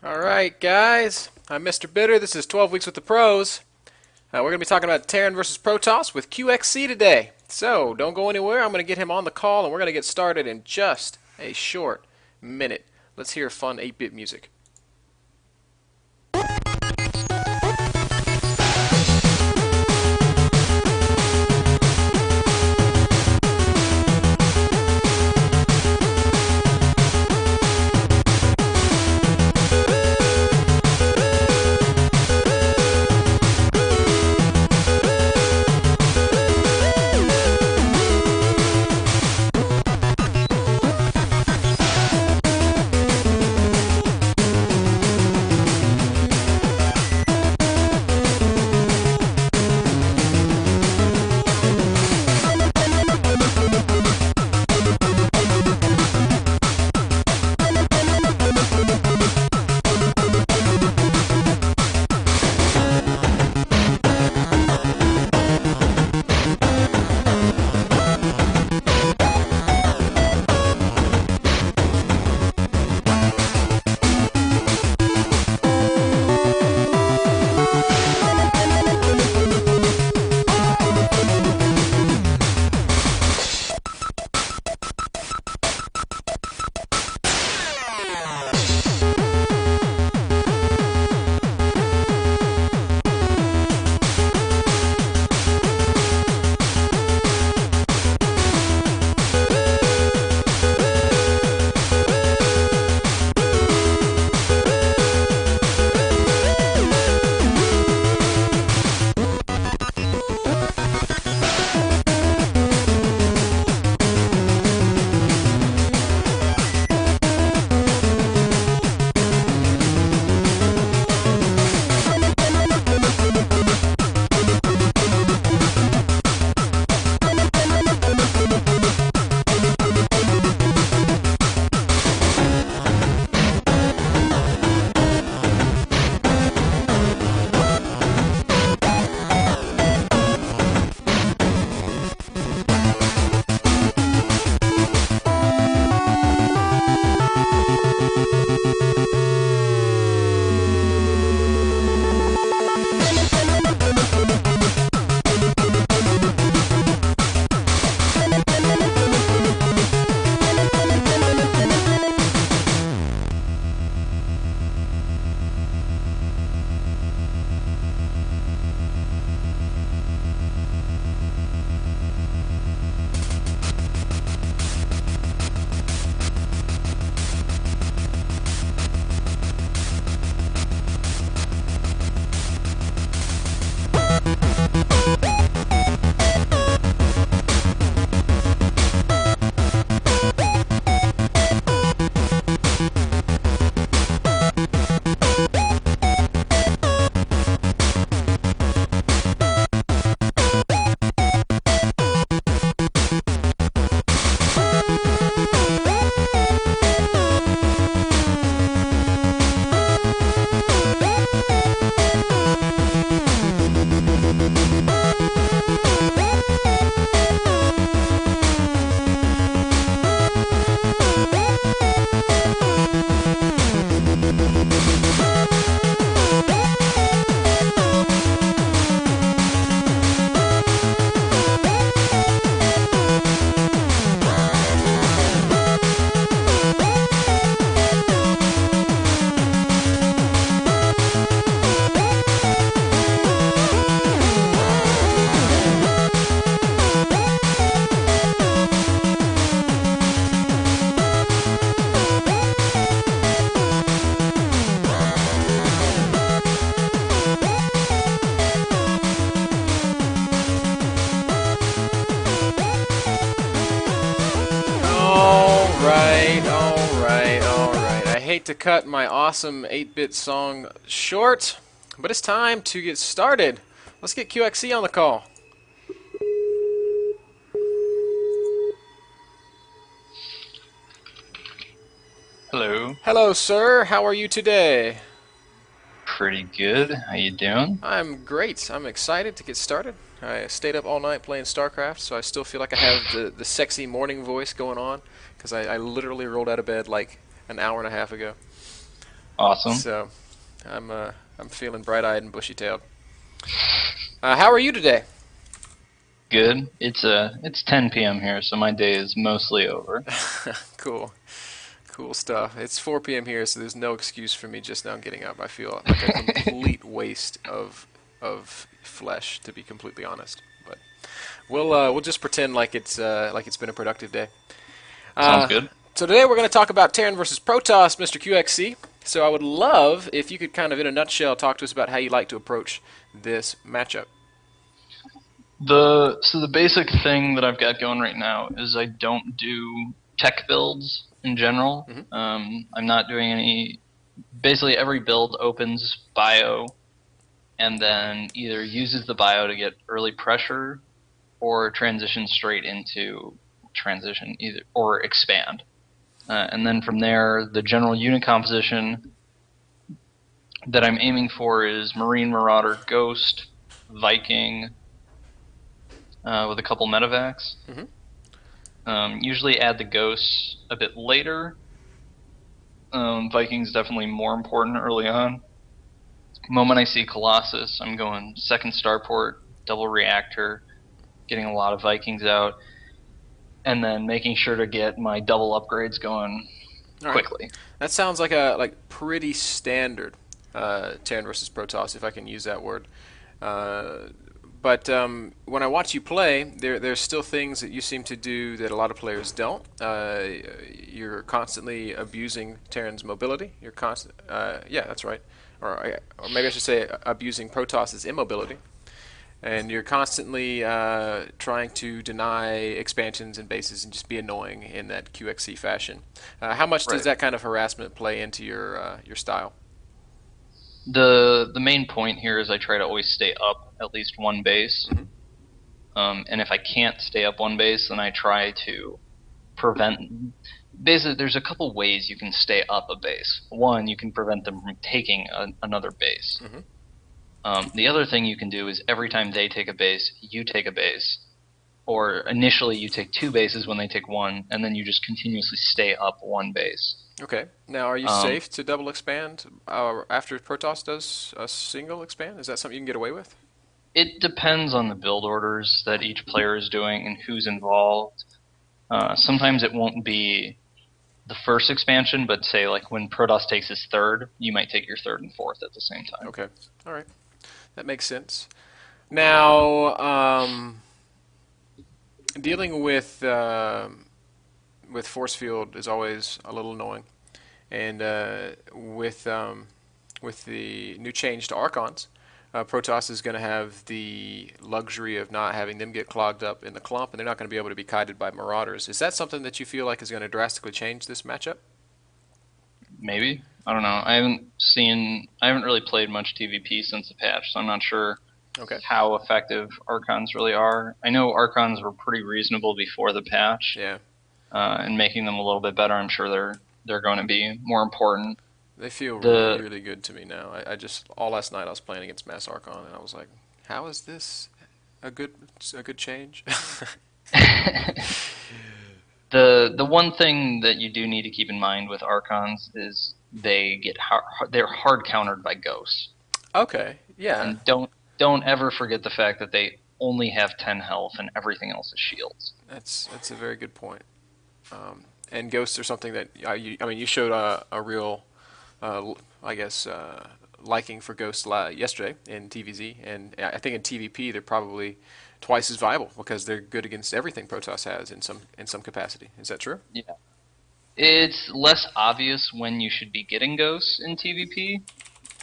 Alright, guys. I'm Mr. Bitter. This is 12 Weeks with the Pros. We're going to be talking about Terran versus Protoss with QXC today. So, don't go anywhere. I'm going to get him on the call, and we're going to get started in just a short minute. Let's hear fun 8-bit music. Alright. I hate to cut my awesome 8-bit song short, but it's time to get started. Let's get QXC on the call. Hello. Hello, sir. How are you today? Pretty good. How you doing? I'm great. I'm excited to get started. I stayed up all night playing StarCraft, so I still feel like I have the sexy morning voice going on, because I literally rolled out of bed like an hour and a half ago. Awesome. So I'm feeling bright-eyed and bushy-tailed. How are you today? Good. It's 10 p.m. here, so my day is mostly over. Cool. Cool stuff. It's 4 p.m. here, so there's no excuse for me just now getting up. I feel like a complete waste of flesh, to be completely honest. But we'll just pretend like it's been a productive day. Sounds Uh, good. so today we're going to talk about Terran versus Protoss, Mr. QXC. So I would love if you could kind of, in a nutshell, talk to us about how you like to approach this matchup. The basic thing that I've got going right now is I don't do tech builds in general. Hmm. I'm not doing any. Basically, every build opens bio and then either uses the bio to get early pressure or transition straight into transition either or expand. And then from there, the general unit composition that I'm aiming for is Marine, Marauder, Ghost, Viking, with a couple medevacs. Hmm. Usually add the Ghosts a bit later. Viking's definitely more important early on. The moment I see Colossus, I'm going second starport, double reactor, getting a lot of Vikings out, and then making sure to get my double upgrades going All right. quickly. That sounds like a pretty standard Terran versus Protoss, if I can use that word. Uh, but when I watch you play, there's still things that you seem to do that a lot of players don't. You're constantly abusing Terran's mobility. Yeah, that's right. Or maybe I should say abusing Protoss's immobility. And you're constantly trying to deny expansions and bases and just be annoying in that QXC fashion. How much does Right. that kind of harassment play into your style? The main point here is I try to always stay up at least one base. Hmm. And if I can't stay up one base, then I try to prevent. Basically, there's a couple ways you can stay up a base. One, you can prevent them from taking another base. Hmm. The other thing you can do is every time they take a base, you take a base. Or initially you take two bases when they take one, and then you just continuously stay up one base. Okay. Now, are you Um, safe to double expand after Protoss does a single expand? Is that something you can get away with? it depends on the build orders that each player is doing and who's involved. Sometimes it won't be the first expansion, but say like when Protoss takes his third, you might take your third and fourth at the same time. Okay. All right. That makes sense. Now, dealing with force field is always a little annoying, and with the new change to Archons, Protoss is going to have the luxury of not having them get clogged up in the clump, and they're not going to be able to be kited by Marauders. Is that something that you feel like is going to drastically change this matchup? Maybe. I don't know. I haven't really played much TvP since the patch, so I'm not sure Okay. how effective Archons really are. I know Archons were pretty reasonable before the patch, Yeah. and making them a little bit better, I'm sure they're going to be more important. They feel really, The really good to me now. I just all last night I was playing against Mass Archon, and I was like, how is this a good a good change? the one thing that you do need to keep in mind with Archons is they're hard countered by ghosts, Okay. Yeah. and don't ever forget the fact that they only have 10 health and everything else is shields. That's a very good point. And ghosts are something that I mean, you showed a real, I guess, liking for ghosts yesterday in TVZ, and I think in TvP they're probably twice as viable because they're good against everything Protoss has in some capacity. Is that true? Yeah. It's less obvious when you should be getting ghosts in TvP,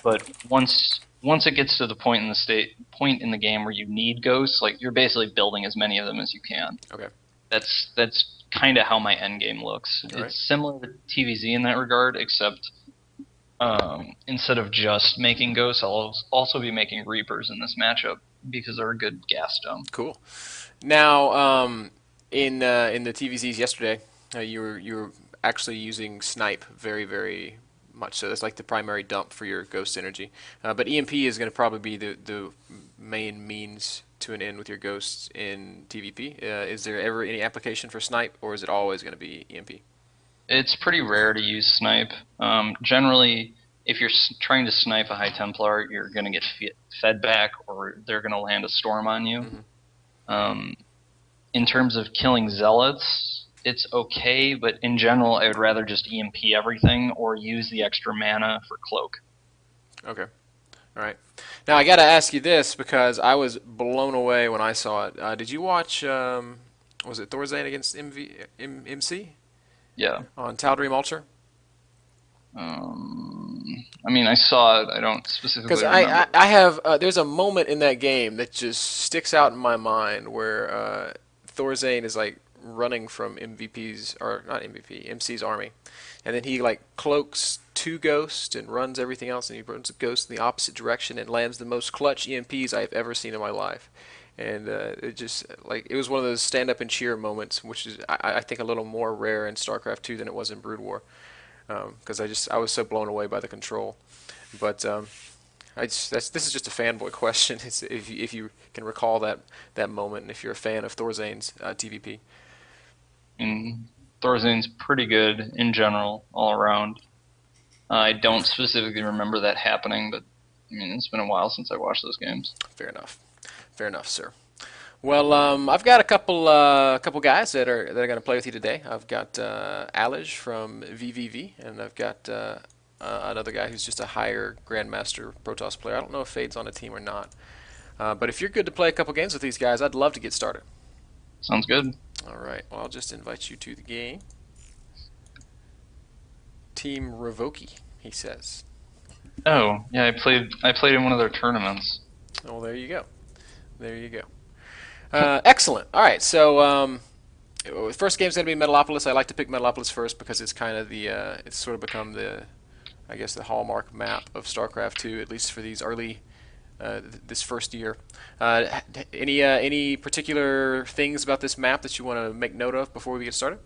but once it gets to the point in the game where you need ghosts, like you're basically building as many of them as you can. Okay. That's kind of how my end game looks. All right. It's similar to TvZ in that regard, except instead of just making ghosts, I'll also be making reapers in this matchup because they're a good gas dump. Cool. Now, in the TVZs yesterday, you were actually using snipe very much. So that's like the primary dump for your ghost energy. But EMP is going to probably be the main means to an end with your ghosts in TVP. Is there ever any application for snipe, or is it always going to be EMP? It's pretty rare to use snipe. Generally, if you're trying to snipe a High Templar, you're going to get fed back, or they're going to land a storm on you. Um, in terms of killing zealots, it's okay, but in general, I would rather just EMP everything or use the extra mana for cloak. Okay. All right. Now I got to ask you this because I was blown away when I saw it. Did you watch? Was it Thorzane against MC Yeah. on Tal'Darim Ultra? I mean, I saw it. I don't Because specifically remember. I have there's a moment in that game that just sticks out in my mind where Thorzane is like running from MVP's or not MVP MC's army, and then he like cloaks two ghosts and runs everything else, and he runs a ghost in the opposite direction and lands the most clutch EMPs I've ever seen in my life. And it just like it was one of those stand up and cheer moments, which is I think a little more rare in StarCraft 2 than it was in Brood War, because I was so blown away by the control. But this is just a fanboy question. It's if you can recall that moment, and if you're a fan of Thorzane's TvP. And Thorzane's pretty good in general, all around. I don't specifically remember that happening, but I mean, it's been a while since I watched those games. Fair enough, sir. Well, I've got a couple guys that are going to play with you today. I've got Alij from VVV, and I've got another guy who's just a higher Grandmaster Protoss player. I don't know if Fade's on a team or not, but if you're good to play a couple games with these guys, I'd love to get started. Sounds good. All right. Well, I'll just invite you to the game. Team Revoki, he says. Oh, yeah, I played in one of their tournaments. Oh, there you go. There you go. Excellent. All right. So first game's going to be Metalopolis. I like to pick Metalopolis first because it's kind of the it's sort of become the I guess the hallmark map of StarCraft 2, at least for these early this first year. Any particular things about this map that you want to make note of before we get started?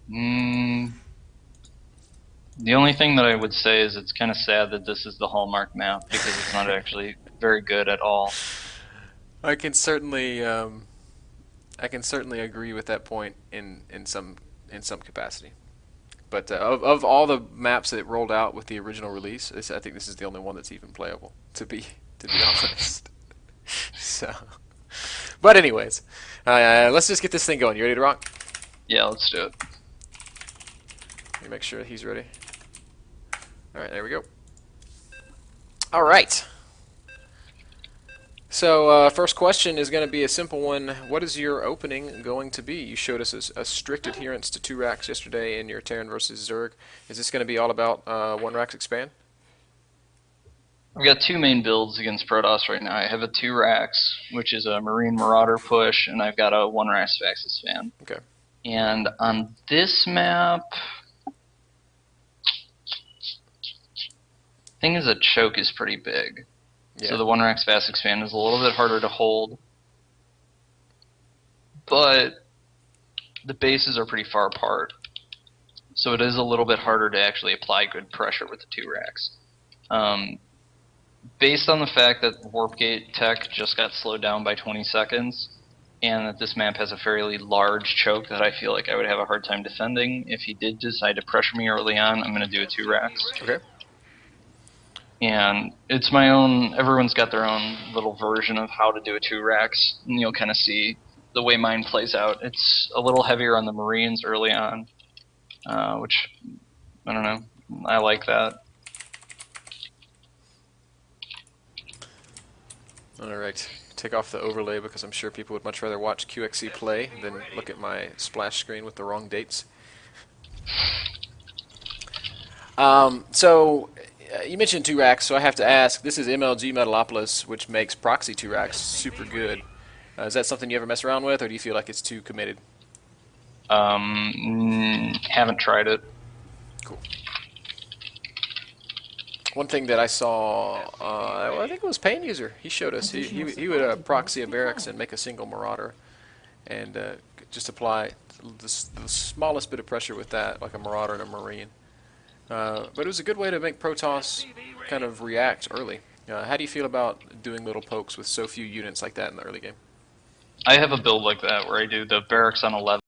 The only thing that I would say is it's kind of sad that this is the hallmark map because it's not actually very good at all. I can certainly agree with that point in some capacity. But of all the maps that rolled out with the original release, I think this is the only one that's even playable. To be honest. So, but anyways, let's just get this thing going. You ready to rock? Yeah, let's do it. Let me make sure he's ready. All right, there we go. All right. So first question is going to be a simple one. What is your opening going to be? You showed us a strict adherence to 2 racks yesterday in your Terran versus Zerg. Is this going to be all about 1 racks expand? I've got 2 main builds against Protoss right now. I have a 2 racks, which is a Marine Marauder push, and I've got a 1 rack Spaxis fan. Okay. And on this map, thing is, a choke is pretty big. Yeah. So the 1 rack fast expand is a little bit harder to hold. But the bases are pretty far apart. So it is a little bit harder to actually apply good pressure with the 2 racks. Based on the fact that Warp Gate tech just got slowed down by 20 seconds, and that this map has a fairly large choke that I feel like I would have a hard time defending, if he did decide to pressure me early on, I'm going to do a 2 racks. Okay. And it's my own, everyone's got their own little version of how to do a 2 racks, and you'll kind of see the way mine plays out. It's a little heavier on the Marines early on, which, I don't know, I like that. Alright, take off the overlay because I'm sure people would much rather watch QXC play than look at my splash screen with the wrong dates. So you mentioned 2 racks, so I have to ask, this is MLG Metalopolis, which makes proxy 2 racks super good. Is that something you ever mess around with, or do you feel like it's too committed? Haven't tried it. Cool. One thing that I saw, I think it was Pain User. He showed us. He would proxy a barracks and make a single Marauder, and just apply the smallest bit of pressure with that, like a Marauder and a Marine. But it was a good way to make Protoss kind of react early. How do you feel about doing little pokes with so few units like that in the early game? I have a build like that where I do the barracks on 11.